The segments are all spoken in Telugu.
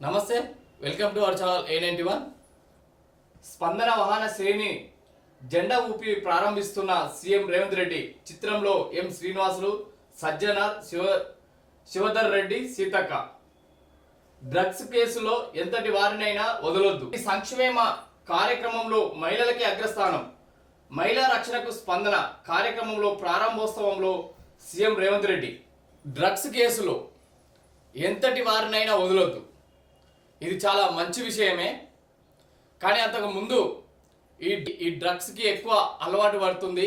నమస్తే, welcome to our channel A91. స్పందన వాహన శ్రేణి జెండా ఊపి ప్రారంభిస్తున్న సీఎం రేవంత్ రెడ్డి. చిత్రంలో ఎం శ్రీనివాసులు, సజ్జనార్, శివధర్ రెడ్డి, సీతక్క. డ్రగ్స్ కేసులో ఎంతటి వారినైనా వదలొద్దు. ఈ సంక్షేమ కార్యక్రమంలో మహిళలకి అగ్రస్థానం. మహిళా రక్షణకు స్పందన కార్యక్రమంలో ప్రారంభోత్సవంలో సీఎం రేవంత్ రెడ్డి. డ్రగ్స్ కేసులో ఎంతటి వారినైనా వదలొద్దు. ఇది చాలా మంచి విషయమే. కానీ అంతకు ముందు ఈ డ్రగ్స్కి ఎక్కువ అలవాటు పడుతుంది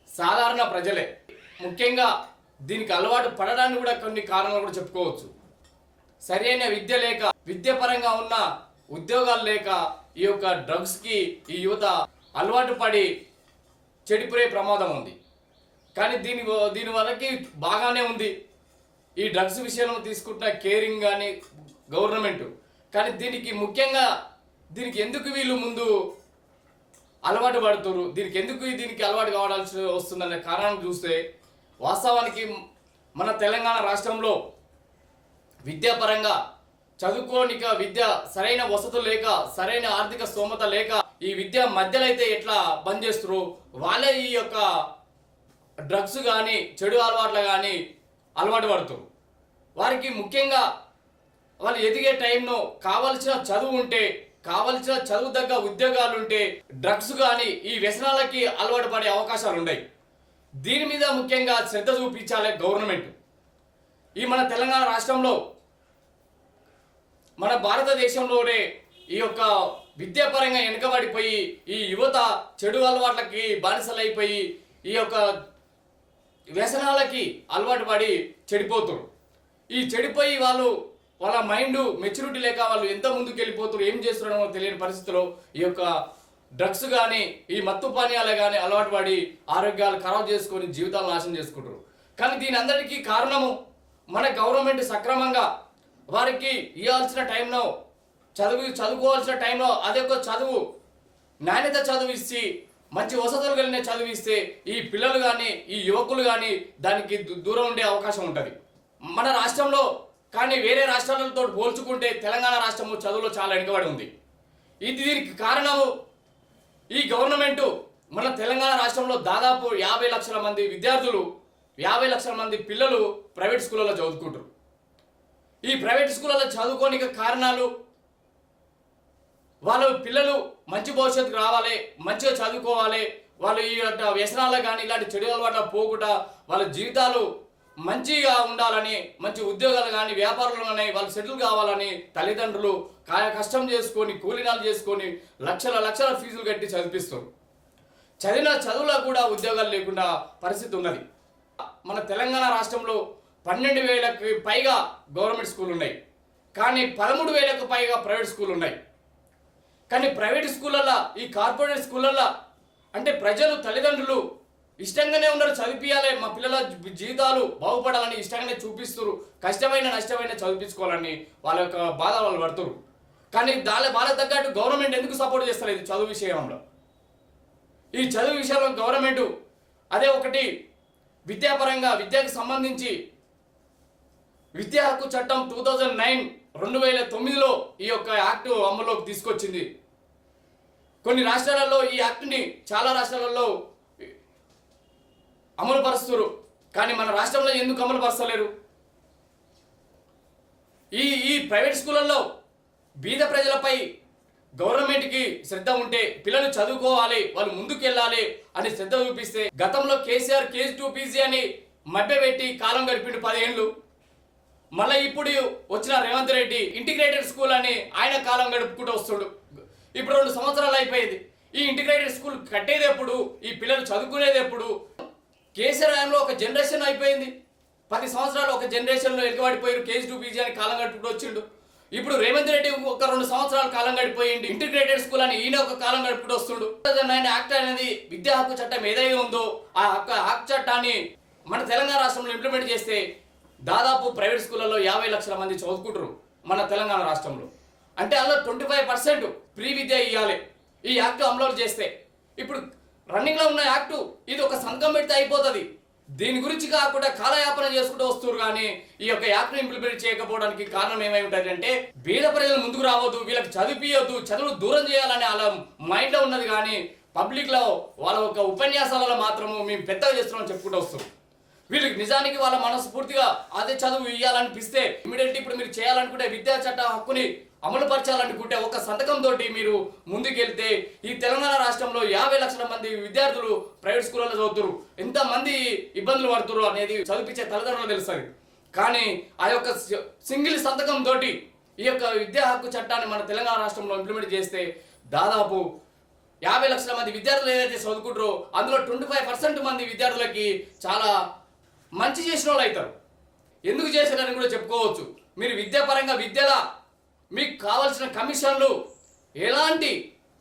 సాధారణ ప్రజలే. ముఖ్యంగా దీనికి అలవాటు పడడానికి కూడా కొన్ని కారణాలు కూడా చెప్పుకోవచ్చు. సరైన విద్య లేక, విద్యాపరంగా ఉన్న ఉద్యోగాలు లేక ఈ యొక్క డ్రగ్స్కి ఈ యువత అలవాటు పడి చెడిపోయే ప్రమాదం ఉంది. కానీ దీని వరకు బాగానే ఉంది ఈ డ్రగ్స్ విషయంలో తీసుకుంటున్న కేరింగ్ కానీ గవర్నమెంట్. కానీ దీనికి ఎందుకు వీళ్ళు ముందు అలవాటు పడుతున్నారు, దీనికి అలవాటు కావాల్సి వస్తుందనే కారణం చూస్తే వాస్తవానికి మన తెలంగాణ రాష్ట్రంలో విద్యాపరంగా చదువుకోనిక విద్య సరైన వసతులు లేక, సరైన ఆర్థిక స్తోమత లేక ఈ విద్య మధ్యలో అయితే ఎట్లా బంద్ చేస్తారో వాళ్ళే ఈ యొక్క డ్రగ్స్ కానీ చెడు అలవాట్లు కానీ అలవాటు పడుతారు. వారికి ముఖ్యంగా వాళ్ళు ఎదిగే టైంలో కావలసిన చదువు ఉంటే, కావలసిన చదువు తగ్గ ఉద్యోగాలు ఉంటే డ్రగ్స్ కానీ ఈ వ్యసనాలకి అలవాటు పడే అవకాశాలు ఉన్నాయి. దీని మీద ముఖ్యంగా శ్రద్ధ చూపించాలి గవర్నమెంట్. ఈ మన తెలంగాణ రాష్ట్రంలో, మన భారతదేశంలోనే ఈ యొక్క విద్యాపరంగా వెనుకబడిపోయి ఈ యువత చెడు అలవాట్లకి బానిసలైపోయి ఈ యొక్క వ్యసనాలకి అలవాటు పడి చెడిపోతారు. ఈ చెడిపోయి వాళ్ళ మైండ్ మెచ్యూరిటీ లేక వాళ్ళు ఎంత ముందుకు వెళ్ళిపోతారు, ఏం చేస్తున్నారో తెలియని పరిస్థితిలో ఈ యొక్క డ్రగ్స్ కానీ ఈ మత్తు పానీయాలు కానీ అలవాటు పడి ఆరోగ్యాలు ఖరాబ్ చేసుకొని జీవితాలు నాశనం చేసుకుంటారు. కానీ దీని అందరికీ కారణము మన గవర్నమెంట్ సక్రమంగా వారికి ఇవ్వాల్సిన టైంలో చదువుకోవాల్సిన టైంలో అదే ఒక చదువు నాణ్యత చదువు ఇచ్చి మంచి వసతులు కలిగిన చదివిస్తే ఈ పిల్లలు కానీ ఈ యువకులు కానీ దానికి దూరం ఉండే అవకాశం ఉంటుంది. మన రాష్ట్రంలో కానీ వేరే రాష్ట్రాలతో పోల్చుకుంటే తెలంగాణ రాష్ట్రము చదువులో చాలా వెనుకబడి ఉంది. దీనికి కారణము ఈ గవర్నమెంటు. మన తెలంగాణ రాష్ట్రంలో దాదాపు 50 లక్షల మంది విద్యార్థులు, 50 లక్షల మంది పిల్లలు ప్రైవేట్ స్కూళ్ళలో చదువుకుంటారు. ఈ ప్రైవేట్ స్కూళ్ళలో చదువుకోనికి కారణాలు వాళ్ళ పిల్లలు మంచి భవిష్యత్తుకు రావాలి, మంచిగా చదువుకోవాలి, వాళ్ళు ఈ వ్యసనాలు కానీ ఇలాంటి చెడు అలవాట్ల పోకుండా వాళ్ళ జీవితాలు మంచిగా ఉండాలని, మంచి ఉద్యోగాలు కానీ వ్యాపారాలు కానీ వాళ్ళు సెటిల్ కావాలని తల్లిదండ్రులు కష్టం చేసుకొని కూలీనాలు చేసుకొని లక్షల ఫీజులు కట్టి చదివిస్తారు. చదివిన చదువులో కూడా ఉద్యోగాలు లేకుండా పరిస్థితి ఉన్నది. మన తెలంగాణ రాష్ట్రంలో 12,000కి పైగా గవర్నమెంట్ స్కూల్ ఉన్నాయి, కానీ 13,000కు పైగా ప్రైవేట్ స్కూల్ ఉన్నాయి. కానీ ప్రైవేట్ స్కూళ్ళల్లో, ఈ కార్పొరేట్ స్కూళ్ళల్లో అంటే ప్రజలు తల్లిదండ్రులు ఇష్టంగానే ఉన్నారు, చదివించాలి, మా పిల్లల జీవితాలు బాగుపడాలని ఇష్టంగానే చూపిస్తారు, కష్టమైన నష్టమైన చదివించుకోవాలని వాళ్ళ యొక్క బాధ వాళ్ళు పడుతున్నారు. కానీ బాధ తగ్గట్టు గవర్నమెంట్ ఎందుకు సపోర్ట్ చేస్తలేదు చదువు విషయంలో? ఈ చదువు విషయంలో గవర్నమెంట్ అదే ఒకటి విద్యాపరంగా విద్యకు సంబంధించి విద్యా హక్కు చట్టం 2009 ఈ యొక్క యాక్ట్ అమలులోకి తీసుకొచ్చింది. కొన్ని రాష్ట్రాలలో ఈ యాక్ట్ని చాలా రాష్ట్రాలలో అమలు పరుస్తున్నారు, కానీ మన రాష్ట్రంలో ఎందుకు అమలు పరచలేరు? ఈ ప్రైవేట్ స్కూళ్ళల్లో బీద ప్రజలపై గవర్నమెంట్కి శ్రద్ధ ఉంటే, పిల్లలు చదువుకోవాలి, వాళ్ళు ముందుకు వెళ్ళాలి అని శ్రద్ధ చూపిస్తే, గతంలో కేసీఆర్ KG2 PG అని మభ్యపెట్టి కాలం గడిపిండు 10 ఏళ్ళు. మళ్ళీ ఇప్పుడు వచ్చిన రేవంత్ రెడ్డి ఇంటిగ్రేటెడ్ స్కూల్ అని ఆయన కాలం గడుపుకుంటూ వస్తుడు. ఇప్పుడు 2 సంవత్సరాలు అయిపోయింది. ఈ ఇంటిగ్రేటెడ్ స్కూల్ కట్టేది ఎప్పుడు, ఈ పిల్లలు చదువుకునేది ఎప్పుడు? కేసీఆర్ హయాంలో ఒక జనరేషన్ అయిపోయింది, 10 సంవత్సరాలు ఒక జనరేషన్లో వెనుకబడిపోయారు. KG2 PG అని కాలం గడుపుకుంటూ వచ్చిండు. ఇప్పుడు రేవంత్ రెడ్డి ఒక 2 సంవత్సరాలు కాలం గడిపోయింది, ఇంటిగ్రేటెడ్ స్కూల్ అని ఈయన ఒక కాలం గడుపుకుంటూ వస్తుండు. 2009 యాక్ట్ అనేది విద్యా హక్కు చట్టం ఏదైతే ఉందో ఆ హక్కు చట్టాన్ని మన తెలంగాణ రాష్ట్రంలో ఇంప్లిమెంట్ చేస్తే దాదాపు ప్రైవేట్ స్కూళ్ళలో 50 లక్షల మంది చదువుకుంటారు మన తెలంగాణ రాష్ట్రంలో. అంటే అందులో 25% ఫ్రీ విద్య ఇవ్వాలి ఈ యాక్ట్ అమలు చేస్తే. ఇప్పుడు రన్నింగ్లో ఉన్న యాక్టు ఇది ఒక సంతకం పెడితే అయిపోతుంది. దీని గురించి కాకుండా కాలయాపన చేసుకుంటూ వస్తున్నారు. కానీ ఈ యొక్క యాక్ట్ని ఇంప్లిమెంట్ చేయకపోవడానికి కారణం ఏమై ఉంటుంది అంటే బీద ప్రజలు ముందుకు రావద్దు, వీళ్ళకి చదివియొద్దు, చదువులు దూరం చేయాలని వాళ్ళ మైండ్లో ఉన్నది. కానీ పబ్లిక్లో వాళ్ళ యొక్క ఉపన్యాసాలలో మాత్రము మేము పెద్దగా చేస్తున్నామని చెప్పుకుంటూ వస్తాం. వీళ్ళకి నిజానికి వాళ్ళ మనస్ఫూర్తిగా అదే చదువు ఇవ్వాలనిపిస్తే ఇమీడియట్లీ ఇప్పుడు మీరు చేయాలనుకుంటే విద్యా చట్ట హక్కుని అమలు పరచాలనుకుంటే ఒక సంతకంతో మీరు ముందుకెళ్తే ఈ తెలంగాణ రాష్ట్రంలో 50 లక్షల మంది విద్యార్థులు ప్రైవేట్ స్కూళ్ళలో చదువుతారు. ఎంతమంది ఇబ్బందులు పడుతున్నారు అనేది చదివించే తల్లిదండ్రులు తెలుస్తుంది. కానీ ఆ యొక్క సింగిల్ సంతకంతో ఈ యొక్క విద్యా హక్కు చట్టాన్ని మన తెలంగాణ రాష్ట్రంలో ఇంప్లిమెంట్ చేస్తే దాదాపు 50 లక్షల మంది విద్యార్థులు ఏదైతే చదువుకుంటారో అందులో 25% మంది విద్యార్థులకి చాలా మంచి చేసిన వాళ్ళు అవుతారు. ఎందుకు చేశారని కూడా చెప్పుకోవచ్చు. మీరు విద్యాపరంగా విద్యలా మీకు కావాల్సిన కమిషన్లు ఎలాంటి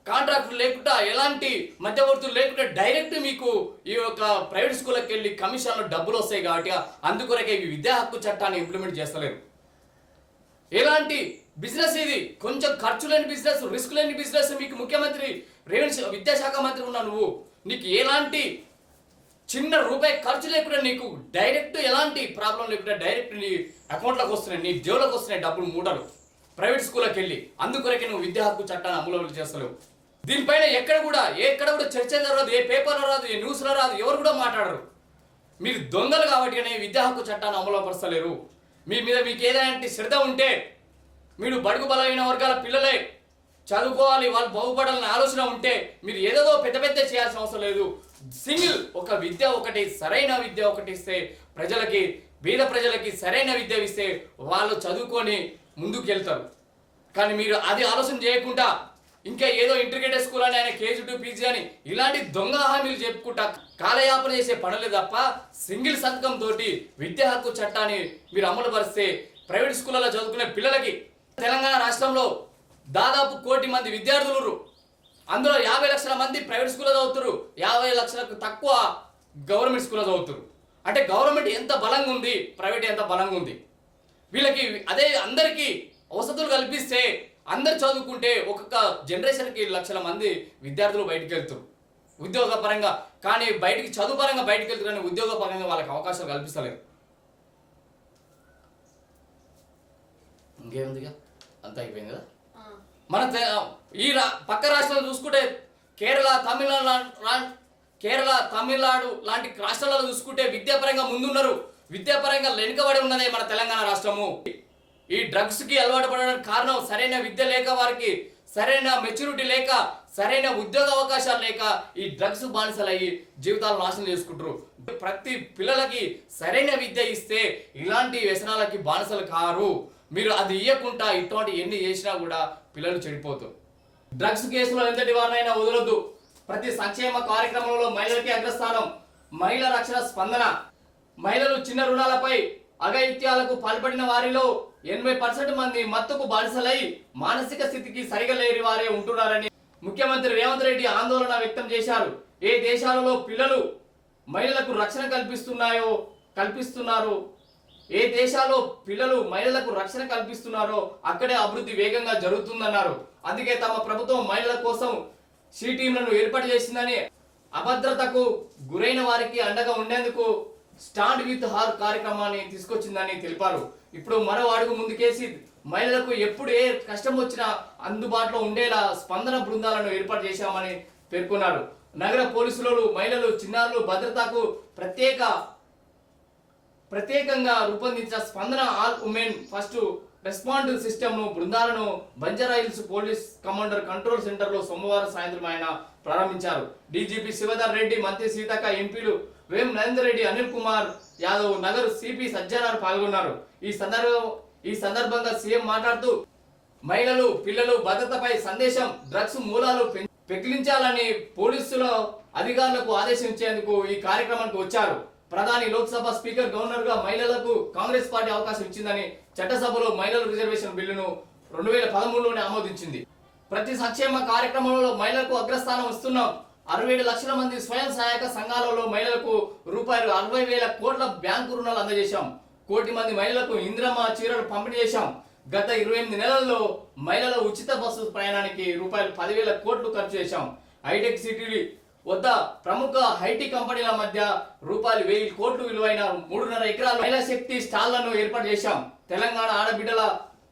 కాంట్రాక్టులు లేకుండా ఎలాంటి మధ్యవర్తులు లేకుండా డైరెక్ట్ మీకు ఈ యొక్క ప్రైవేట్ స్కూళ్ళకి వెళ్ళి కమిషన్లు డబ్బులు వస్తాయి. కాబట్టి అందుకొరకే ఈ విద్యా హక్కు చట్టాన్ని ఇంప్లిమెంట్ చేస్తలేరు. ఎలాంటి బిజినెస్ ఇది? కొంచెం ఖర్చు లేని బిజినెస్, రిస్క్ లేని బిజినెస్. మీకు ముఖ్యమంత్రి రెవెన్యూ విద్యాశాఖ మంత్రి ఉన్నా నువ్వు, నీకు ఎలాంటి చిన్న రూపాయి ఖర్చు లేకుండా నీకు డైరెక్ట్ ఎలాంటి ప్రాబ్లం లేకుండా డైరెక్ట్ నీ అకౌంట్లోకి వస్తున్నాయి, నీ జేబులోకి వస్తున్నాయి డబ్బులు మూటలు ప్రైవేట్ స్కూల్కి వెళ్ళి. అందుకొరకే నువ్వు విద్యా హక్కు చట్టాన్ని అమలు చేస్తలేవు. దీనిపైన ఎక్కడ కూడా చర్చ జరగదు, ఏ పేపర్లో రాదు, ఏ న్యూస్లో రాదు, ఎవరు కూడా మాట్లాడరు. మీరు దొంగలు కాబట్టి విద్యా హక్కు చట్టాన్ని అమలు పరచలేరు. మీ మీద మీకు ఏదైనా శ్రద్ధ ఉంటే మీరు బడుగు బలమైన వర్గాల పిల్లలే చదువుకోవాలి, వాళ్ళు బాగుపడాలని ఆలోచన ఉంటే మీరు ఏదేదో పెద్ద పెద్ద చేయాల్సిన అవసరం లేదు. సింగిల్ ఒక విద్య ఒకటి, సరైన విద్య ఒకటి ఇస్తే ప్రజలకి, బీద ప్రజలకి సరైన విద్య ఇస్తే వాళ్ళు చదువుకొని ముందుకు వెళ్తారు. కానీ మీరు అది ఆలోచన చేయకుండా ఇంకా ఏదో ఇంటిగ్రేటెడ్ స్కూల్ అని ఆయన KG to PG అని ఇలాంటి దొంగ హామీలు చెప్పుకుంటా కాలయాపన చేసే పనులే తప్ప సింగిల్ సంతకంతో విద్యా హక్కు చట్టాన్ని మీరు అమలు పరిస్తే ప్రైవేట్ స్కూళ్ళలో చదువుకునే పిల్లలకి తెలంగాణ రాష్ట్రంలో దాదాపు 1 కోటి మంది విద్యార్థులు, అందులో 50 లక్షల మంది ప్రైవేట్ స్కూల్లో చదువుతారు, 50 లక్షలకు తక్కువ గవర్నమెంట్ స్కూల్లో చదువుతారు. అంటే గవర్నమెంట్ ఎంత బలంగా ఉంది, ప్రైవేట్ ఎంత బలంగా ఉంది. వీళ్ళకి అదే అందరికీ వసతులు కల్పిస్తే అందరు చదువుకుంటే ఒక్కొక్క జనరేషన్కి లక్షల మంది విద్యార్థులు బయటికి వెళ్తారు ఉద్యోగ పరంగా. కానీ బయటికి చదువు పరంగా బయటికి వెళ్తారు, కానీ ఉద్యోగ పరంగా వాళ్ళకి అవకాశాలు కల్పిస్తలేరు. ఇంకేముందిగా, అంతా అయిపోయింది కదా. మన ఈ పక్క రాష్ట్రాలు చూసుకుంటే కేరళ, తమిళనాడు లాంటి రాష్ట్రాలలో చూసుకుంటే విద్యాపరంగా ముందున్నారు. విద్యాపరంగా వెనుకబడి ఉన్నదే మన తెలంగాణ రాష్ట్రము. ఈ డ్రగ్స్కి అలవాటు పడడానికి కారణం సరైన విద్య లేక, వారికి సరైన మెచ్యూరిటీ లేక, సరైన ఉద్యోగ అవకాశాలు లేక ఈ డ్రగ్స్ బానిసలు అయ్యి జీవితాలు నాశనం చేసుకుంటారు. ప్రతి పిల్లలకి సరైన విద్య ఇస్తే ఇలాంటి వ్యసనాలకి బానిసలు కారు. మీరు అది ఇవ్వకుండా ఇటువంటి ఎన్ని చేసినా కూడా పిల్లలు చెడిపోతారు. డ్రగ్స్ కేసులో ఎంతటి వారినైనా వదలొద్దు. ప్రతి సంక్షేమ కార్యక్రమంలో మహిళలకి అగ్రస్థానం. మహిళల రక్షణ స్పందన. మహిళలు చిన్న రుణాలపై అఘాయిత్యాలకు పాల్పడిన వారిలో 80% మంది మత్తుకు బానిసలై మానసిక స్థితికి సరిగా లేని వారే ఉంటున్నారని ముఖ్యమంత్రి రేవంత్ రెడ్డి ఆందోళన వ్యక్తం చేశారు. ఏ దేశాలలో పిల్లలు మహిళలకు రక్షణ కల్పిస్తున్నారో, ఏ దేశాల్లో పిల్లలు మహిళలకు రక్షణ కల్పిస్తున్నారో అక్కడే అభివృద్ధి వేగంగా జరుగుతుందన్నారు. అందుకే తమ ప్రభుత్వం మహిళల కోసం సి టీంలను ఏర్పాటు చేసిందని, అభద్రతకు గురైన వారికి అండగా ఉండేందుకు స్టాండ్ విత్ హార్ కార్యక్రమాన్ని తీసుకొచ్చిందని తెలిపారు. ఇప్పుడు మరో అడుగు ముందుకేసి మహిళలకు ఎప్పుడు ఏ కష్టం వచ్చినా అందుబాటులో ఉండేలా స్పందన బృందాలను ఏర్పాటు చేశామని పేర్కొన్నారు. నగర పోలీసులు మహిళలు, చిన్నారులు భద్రతకు ప్రత్యేకంగా రూపొందించిన స్పందన all women first respond system బృందాలను Banjara hills police commander control centre లో సోమవారం సాయంత్రం ఆయన ప్రారంభించారు. డీజీపీ శివధర్ రెడ్డి, మంత్రి సీతక్క, ఎంపీలు వేం నరేందర్ రెడ్డి, అనిల్ కుమార్ యాదవ్, నగర్ సిపి సజ్జనార్ పాల్గొన్నారు. ఈ సందర్భంగా సీఎం మాట్లాడుతూ మహిళలు, పిల్లలు భద్రతపై సందేశం, డ్రగ్స్ మూలాలు పెకిలించాలని పోలీసుల అధికారులకు ఆదేశించేందుకు ఈ కార్యక్రమానికి వచ్చారు. ప్రధాని, లోక్సభ స్పీకర్, గవర్నర్ గా మహిళలకు కాంగ్రెస్ పార్టీ అవకాశం ఇచ్చిందని చట్టసభలో మహిళల రిజర్వేషన్ బిల్లును 2013లోనే ఆమోదించింది. ప్రతి సంక్షేమ కార్యక్రమంలో మహిళలకు అగ్రస్థానం ఇస్తున్నాం. 67 లక్షల మంది స్వయం సహాయక సంఘాలలో మహిళలకు రూపాయలు 60,000 కోట్ల బ్యాంకు రుణాలు అందజేశాం. 1 కోటి మంది మహిళలకు ఇందిరమ్మ చీరలు పంపిణీ చేశాం. గత 28 నెలల్లో మహిళల ఉచిత బస్సు ప్రయాణానికి రూపాయలు 10,000 కోట్లు ఖర్చు చేశాం. హైటెక్ సిటీ వద్ద ప్రముఖ ఐటీ కంపెనీల మధ్య రూ.1000 కోట్లు విలువైన 3.5 ఎకరాల మహిళా శక్తి స్టాళ్లను ఏర్పాటు చేశాం. తెలంగాణ ఆడబిడ్డల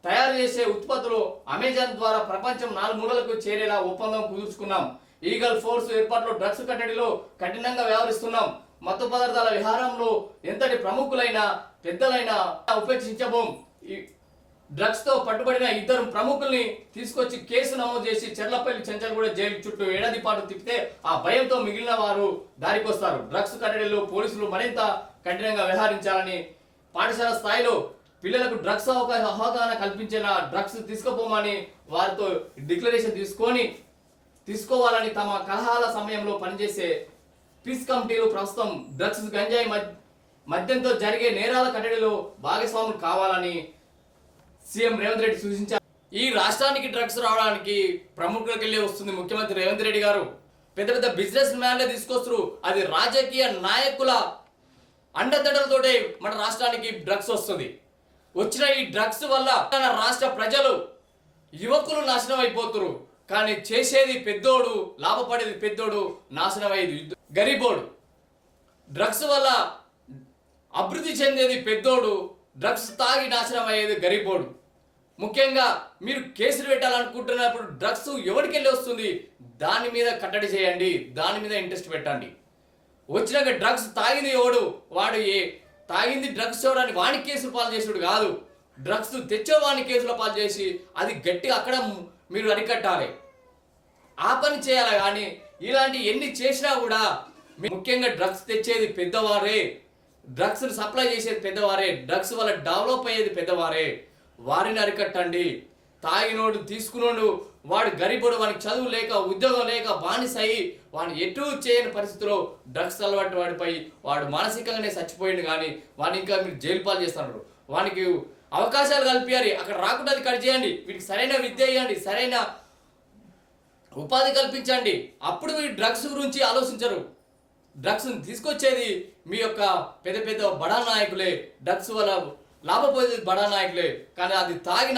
తయారు చేసే ఉత్పత్తులు అమెజాన్ ద్వారా ప్రపంచం 4 మూలలకు చేరేలా ఒప్పందం కుదుర్చుకున్నాం. ఈగల్ ఫోర్స్ ఏర్పాటులో డ్రగ్స్ కట్టడిలో కఠినంగా వ్యవహరిస్తున్నాం. మత్తు పదార్థాల విహారంలో ఎంతటి ప్రముఖులైనా పెద్దలైనా ఉపేక్షించబోం. డ్రగ్స్ తో పట్టుబడిన 2 ప్రముఖుల్ని తీసుకొచ్చి కేసు నమోదు చేసి చెర్లపల్లి చెంచల్గూడ జైలు చుట్టూ ఏడాది పాటు తిప్పితే ఆ భయంతో మిగిలిన వారు దారికొస్తారు. డ్రగ్స్ కట్టడిలో పోలీసులు మరింత కఠినంగా వ్యవహరించాలని, పాఠశాల స్థాయిలో పిల్లలకు డ్రగ్స్ అవగాహన కల్పించేలా డ్రగ్స్ తీసుకుపోమని వారితో డిక్లరేషన్ తీసుకోవాలని తమ కలహాల సమయంలో పనిచేసే పీస్ కమిటీలు ప్రస్తుతం డ్రగ్స్ గంజాయి మద్యంతో జరిగే నేరాల కట్టడిలో భాగస్వాములు కావాలని సీఎం రేవంత్ రెడ్డి సూచించారు. ఈ రాష్ట్రానికి డ్రగ్స్ రావడానికి ప్రముఖులకు వెళ్ళి వస్తుంది ముఖ్యమంత్రి రేవంత్ రెడ్డి గారు. పెద్ద పెద్ద బిజినెస్ మ్యాన్లే తీసుకొస్తారు. అది రాజకీయ నాయకుల అండదండలతోటే మన రాష్ట్రానికి డ్రగ్స్ వస్తుంది. వచ్చిన ఈ డ్రగ్స్ వల్ల మన రాష్ట్ర ప్రజలు యువకులు నాశనం అయిపోతురు. కానీ చేసేది పెద్దోడు, లాభపడేది పెద్దోడు, నాశనం అయ్యేది గరీబోడు. డ్రగ్స్ వల్ల అభివృద్ధి చెందేది పెద్దోడు, డ్రగ్స్ తాగి నాశనం అయ్యేది గరీబోడు. ముఖ్యంగా మీరు కేసులు పెట్టాలనుకుంటున్నప్పుడు డ్రగ్స్ ఎవరికి వెళ్ళి వస్తుంది, దాని మీద కట్టడి చేయండి, దాని మీద ఇంట్రెస్ట్ పెట్టండి. వచ్చినాక డ్రగ్స్ తాగింది ఎవడు, వాడు తాగింది డ్రగ్స్ ఎవడని వాని కేసులు పాలు చేసుడు కాదు, డ్రగ్స్ తెచ్చేవాడిని కేసుల పాలు చేసి అది గట్టిగా అక్కడ మీరు అరికట్టాలి. ఆ పని చేయాలి. కానీ ఇలాంటి ఎన్ని చేసినా కూడా ముఖ్యంగా డ్రగ్స్ తెచ్చేది పెద్దవారే, డ్రగ్స్ సప్లై చేసేది పెద్దవారే, డ్రగ్స్ వల్ల డెవలప్ అయ్యేది పెద్దవారే. వారిని అరికట్టండి. తాగినోడు తీసుకున్నోడు వాడు గరీబుడు, వానికి చదువు లేక ఉద్యోగం లేక బానిస అయ్యి వాడిని ఎటు చేయని పరిస్థితిలో డ్రగ్స్ అలవాటు వాడిపై వాడు మానసికంగానే చచ్చిపోయింది. కానీ వాడిని ఇంకా మీరు జైలు పాలు చేస్తున్నారు. వానికి అవకాశాలు కల్పించాలి. అక్కడ రాకుండా అది కట్ చేయండి. వీటికి సరైన విద్య ఇవ్వండి, సరైన ఉపాధి కల్పించండి. అప్పుడు మీరు డ్రగ్స్ గురించి ఆలోచించరు. డ్రగ్స్ తీసుకొచ్చేది మీ యొక్క పెద్ద పెద్ద బడా నాయకులే, డ్రగ్స్ వల్ల లాభపోయేది బడా నాయకులే. కానీ అది తాగి